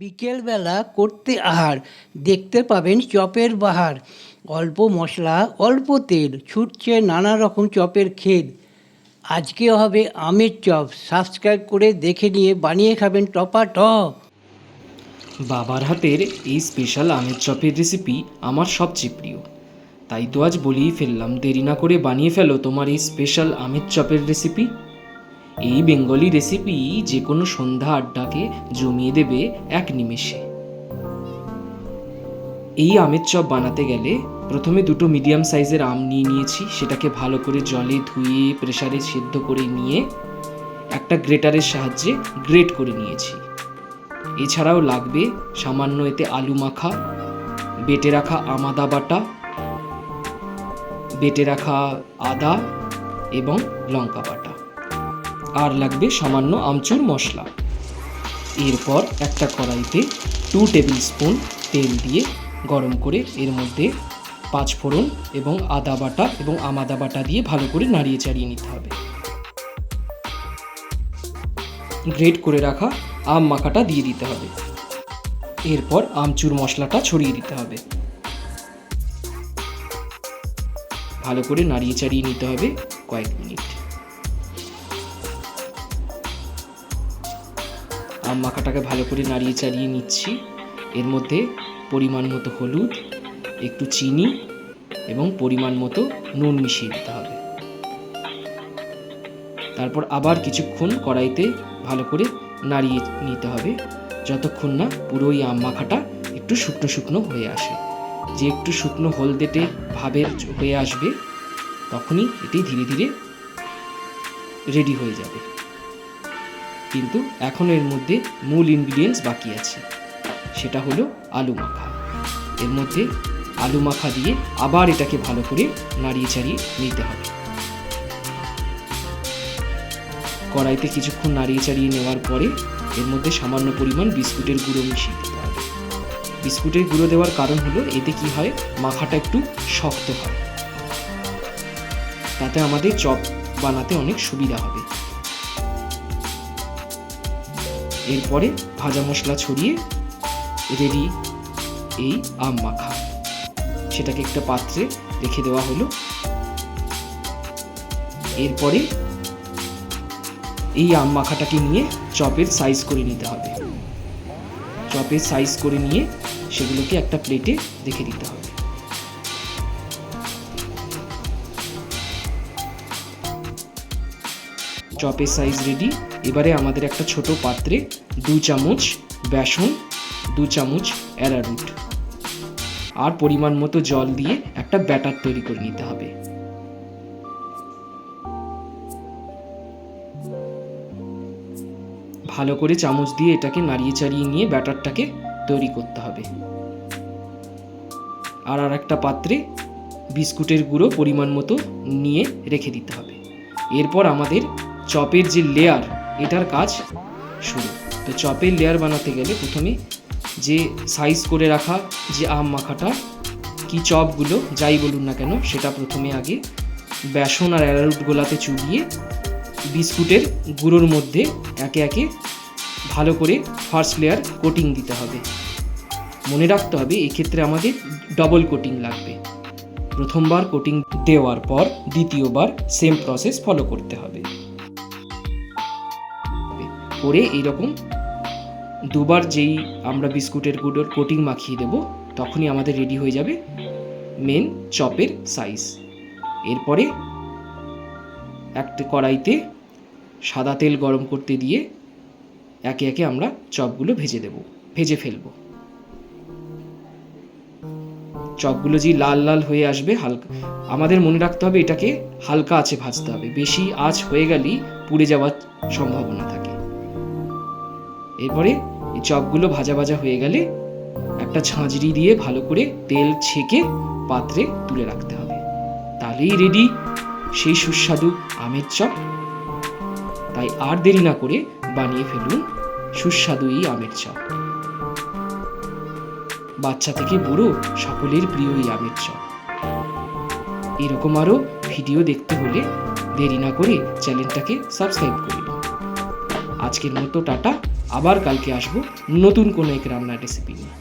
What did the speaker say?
বিকেলবেলা করতে আহার, দেখতে পাবেন চপের বাহার। অল্প মশলা, অল্প তেল, ছুটছে নানা রকম চপের খেদ। আজকে হবে আমের চপ। সাবস্ক্রাইব করে দেখে নিয়ে বানিয়ে খাবেন টপাটপ। বাবার হাতের এই স্পেশাল আমের চপের রেসিপি আমার সবচেয়ে প্রিয়। তাই তো আজ বলেই ফেললাম, দেরি না করে বানিয়ে ফেলো তোমার এই স্পেশাল আমের চপের রেসিপি। এই বেঙ্গলি রেসিপি যে কোনো সন্ধ্যা আড্ডাকে জমিয়ে দেবে এক নিমেষে। এই আমের চপ বানাতে গেলে প্রথমে দুটো মিডিয়াম সাইজের আম নিয়ে নিয়েছি। সেটাকে ভালো করে জলে ধুয়ে প্রেসারে সেদ্ধ করে নিয়ে একটা গ্রেটারের সাহায্যে গ্রেট করে নিয়েছি। এছাড়াও লাগবে সামান্য এতে আলু মাখা, বেটে রাখা আদা বাটা, বেটে রাখা আদা এবং লঙ্কা বাটা, আর লাগবে সামান্য আমচুর মশলা। এরপর একটা কড়াইতে 2 টেবিল স্পুন তেল দিয়ে গরম করে এর মধ্যে 5 ফোড়ন এবং আদা বাটা এবং আদা বাটা দিয়ে ভালো করে নাড়িয়ে চাড়িয়ে নিতে হবে। গ্রেট করে রাখা আম মাখাটা দিয়ে দিতে হবে। এরপর আমচুর মশলাটা ছড়িয়ে দিতে হবে। ভালো করে নাড়িয়ে চাড়িয়ে নিতে হবে কয়েক মিনিট। আম মাখাটাকে ভালো করে নাড়িয়ে চাড়িয়ে নিচ্ছি। এর মধ্যে পরিমাণ মতো হলুদ, একটু চিনি এবং পরিমাণ মতো নুন মিশিয়ে দিতে হবে। তারপর আবার কিছুক্ষণ কড়াইতে ভালো করে নাড়িয়ে নিতে হবে, যতক্ষণ না পুরো এই আম মাখাটা একটু শুকনো শুকনো হয়ে আসে। যে একটু শুকনো হলদেটে ভাবের হয়ে আসবে, তখনই এটি ধীরে ধীরে রেডি হয়ে যাবে। কিন্তু এখন এর মধ্যে মূল ইনগ্রিডিয়েন্টস বাকি আছে, সেটা হলো আলু মাখা। এর মধ্যে আলু মাখা দিয়ে আবার এটাকে ভালো করে নাড়িয়ে চাড়িয়ে নিতে হবে। কড়াইতে কিছুক্ষণ নাড়িয়ে চাড়িয়ে নেওয়ার পরে এর মধ্যে সামান্য পরিমাণ বিস্কুটের গুঁড়ো মিশিয়ে দিতে হবে। বিস্কুটের গুঁড়ো দেওয়ার কারণ হলো এতে কি হয়, মাখাটা একটু শক্ত হয়, তাতে আমাদের চপ বানাতে অনেক সুবিধা হবে। এরপরে ভাজা মশলা ছড়িয়ে রেডি এই আম মাখা। সেটাকে একটা পাত্রে রেখে দেওয়া হলো। এরপরে এই আম মাখাটাকে নিয়ে চপের সাইজ করে নিতে হবে। চপের সাইজ করে নিয়ে সেগুলোকে একটা প্লেটে রেখে দিতে হবে। চপের সাইজ রেডি। এবারে আমাদের একটা ছোট পাত্রে 2 চামচ বেসন, 2 চামচ অ্যারারুট আর পরিমাণ মতো জল দিয়ে একটা ব্যাটার তৈরি করে নিতে হবে। ভালো করে চামচ দিয়ে এটাকে নাড়িয়ে চাড়িয়ে নিয়ে ব্যাটারটাকে তৈরি করতে হবে। আর একটা পাত্রে বিস্কুটের গুঁড়ো পরিমাণ মতো নিয়ে রেখে দিতে হবে। এরপর আমাদের চপের যে লেয়ার, এটার কাজ শুরু। তো চপের লেয়ার বানাতে গেলে প্রথমে যে সাইজ করে রাখা যে আম মাখাটা কি চপগুলো যাই বলুন না কেন, সেটা প্রথমে আগে বেসন আর অ্যারারুট গোলাতে চুবিয়ে বিস্কুটের গুঁড়োর মধ্যে একে একে ভালো করে ফার্স্ট লেয়ার কোটিং দিতে হবে। মনে রাখতে হবে এক্ষেত্রে আমাদের ডবল কোটিং লাগবে। প্রথমবার কোটিং দেওয়ার পর দ্বিতীয়বার সেম প্রসেস ফলো করতে হবে। করে এইরকম দুবার যেই আমরা বিস্কুটের গুঁড়োর কোটিং মাখিয়ে দেব, তখনই আমাদের রেডি হয়ে যাবে মেন চপের সাইজ। এরপরে একটা কড়াইতে সাদা তেল গরম করতে দিয়ে একে একে আমরা চপগুলো ভেজে ফেলবো। চপগুলো যে লাল লাল হয়ে আসবে, হালকা আমাদের মনে রাখতে হবে এটাকে হালকা আঁচে ভাজতে হবে। বেশি আঁচ হয়ে গেলেই পুড়ে যাওয়ার সম্ভাবনা থাকে। এরপরে এই চপগুলো ভাজা ভাজা হয়ে গেলে একটা ঝাঁঝরি দিয়ে ভালো করে তেল ছেঁকে পাত্রে তুলে রাখতে হবে। তাহলেই রেডি সেই সুস্বাদু আমের চপ। তাই আর দেরি না করে বানিয়ে ফেলুন সুস্বাদু এই আমের চপ। বাচ্চা থেকে বুড়ো সকলের প্রিয় এই আমের চপ। এরকম আরো ভিডিও দেখতে হলে দেরি না করে চ্যানেলটাকে সাবস্ক্রাইব করুন। আজকের মতো টাটা, আবার কালকে আসবো নতুন কোনো এক রান্নার রেসিপি নিয়ে।